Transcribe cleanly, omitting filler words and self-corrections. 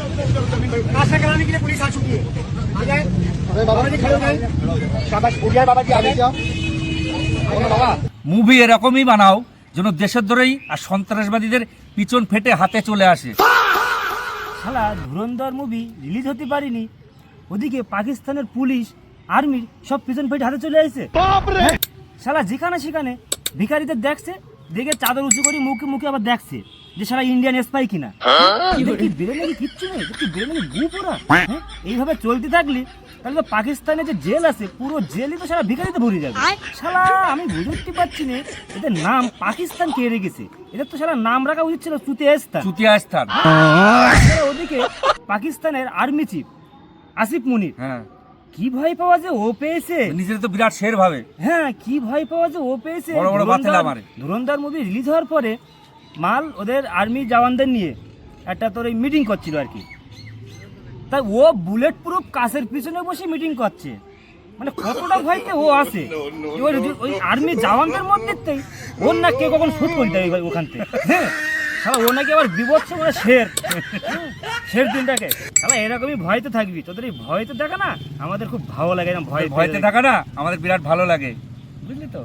नाश्ता कराने के लिए पुलिस आ चुकी है। आ जाए बाबा जी, खड़े हो जाए। शाबाश, उठ जाए बाबा जी, आ जाए बाबा। মুভি এরকমই বানাও যেন দেশদ্রোহী আর সন্ত্রাসবাদীদের পিছন ফেটে হাতে চলে আসে। শালা ধুরন্ধর মুভি রিলিজ হতে পারিনি, ওদিকে পাকিস্তানের পুলিশ আর্মির সব পিছন ফেটে হাতে চলে আসছে। হ্যাঁ, শালা যেখানে সেখানে ভিখারিদের দেখছে, দেখে চাদর উঁচু করে মুখে মুখে আবার দেখছে যে শালা ইন্ডিয়ান স্পাই কিনা। এদের কি বেরে নাকি কিচ্ছু নেই, এদের কি বেরে নাকি গু পোড়া। হ্যাঁ, এইভাবে চলতে থাকলে তাহলে তো পাকিস্তানে যে জেল আছে পুরো জেলই তো সারা ভিখারিতে ভরে যাবে। শালা আমি বুঝতে পারছি না এদের নাম পাকিস্তান কে রেখেছে। এদের তো শালা নাম রাখা উচিত ছিল চুতিয়াস্তান। চুতিয়াস্তান। ওদিকে পাকিস্তানের আর্মি চিফ আসিফ মুনির, হ্যাঁ, কি ভয় পাওয়া যে ও পেয়েছে। নিজের তো বিরাট শের ভাবে। হ্যাঁ, কি ভয় পাওয়া যে ও পেয়েছে। বড় বড় বাতেলা মারে। ধুরন্ধর মুভি রিলিজ হওয়ার পরে মাল ওদের আর্মি জওয়ানদের নিয়ে একটা তোর এই মিটিং করছিল আর কি। তাই ও বুলেট প্রুফ কাছের পিছনে বসে মিটিং করছে, মানে কতটা ভয়তে ও আছে। এবার ওই আর্মি জওয়ানদের মধ্যে ওর না কে কখন শুট করে দেয় ওখান থেকে। হ্যাঁ, শালা ও নাকি আবার বিপদ মানে শের, শের দিনটাকে। শালা এরকমই ভয়তে থাকবি, তোদের এই ভয়তে দেখা না আমাদের খুব ভালো লাগে। ভয়তে থাকা না আমাদের বিরাট ভালো লাগে, বুঝলি তো।